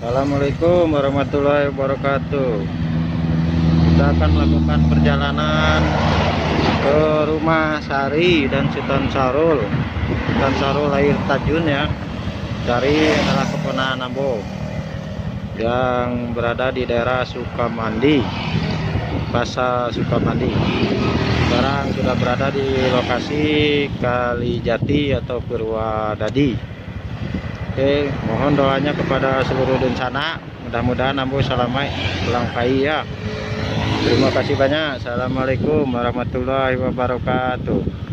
Assalamualaikum warahmatullahi wabarakatuh. Kita akan melakukan perjalanan ke rumah Sari dan Sultan Sarul. Sultan Sarul lahir Tajun ya. Sari adalah keponakan Ambo yang berada di daerah Sukamandi, Pasar Sukamandi. Sekarang sudah berada di lokasi Kalijati atau Purwadadi. Oke, mohon doanya kepada seluruh bencana. Mudah-mudahan Ambo selamat pulang kai ya. Terima kasih banyak. Assalamualaikum warahmatullahi wabarakatuh.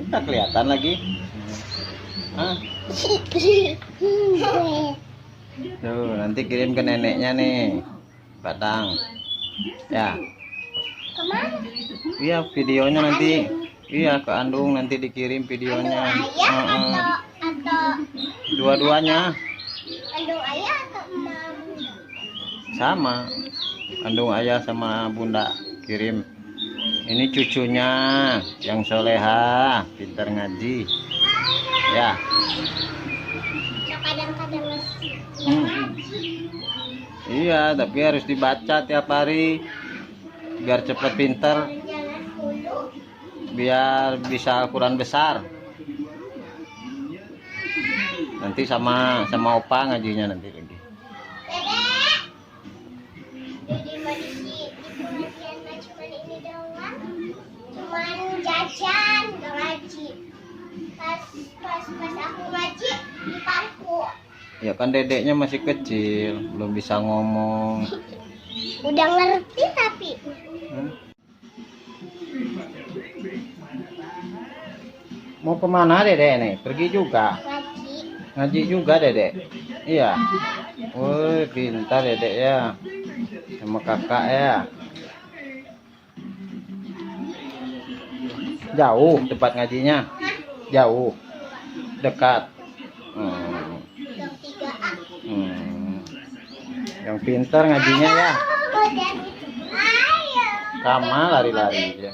Tak kelihatan lagi. Hah? Tuh, nanti kirim ke neneknya nih. Padang. Ya. Kemana? Iya, videonya nanti. Iya, ke Andung nanti dikirim videonya. Ayah atau Dua-duanya kandung ayah atau emak? sama. Andung ayah sama bunda kirim. Ini cucunya yang soleha, pintar ngaji. Ya. Kadang-kadang Iya, tapi harus dibaca tiap hari biar cepat pintar, jalan dulu. biar bisa Al-Quran besar. Nanti sama opa ngajinya nanti lagi. Dedek. Jadi di pengajian mah cuman ini doang. Cuman jajan gak ngaji. Pas aku ngaji di pangku. Ya kan dedeknya masih kecil, belum bisa ngomong. Udah ngerti tapi Mau kemana dedek nih? Pergi juga? ngaji. Ngaji juga dedek? Iya. Woi, pintar dedek ya. Sama kakak ya. Jauh tempat ngajinya? Jauh? Dekat? Yang 3A. Yang pintar ngajinya ya. Ayo. Sama lari-lari ya.